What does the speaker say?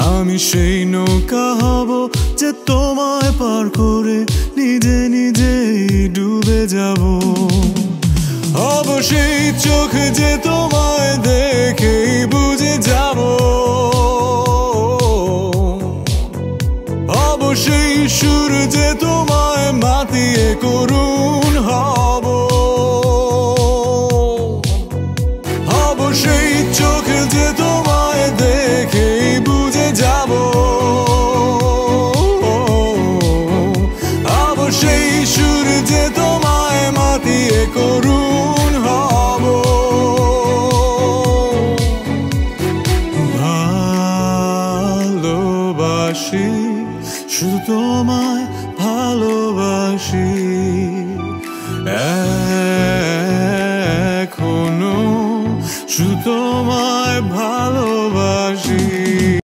আমি সেই নৌকা হব যে তোমায় পার করে নিজে নিজেই ডুবে যাব। হব সেই চোখ যে তোমায় দেখেই বুঝে যাব। হব সেই সুর যে তোমায় মাতিয়ে করুণ হব। হব সেই চোখ যে তোমায় দেখেই বুঝে যাব। হব সেই সুর যে তোমায় মাতিয়ে করুণ হব। ভালোবাসি শুধু তোমায়।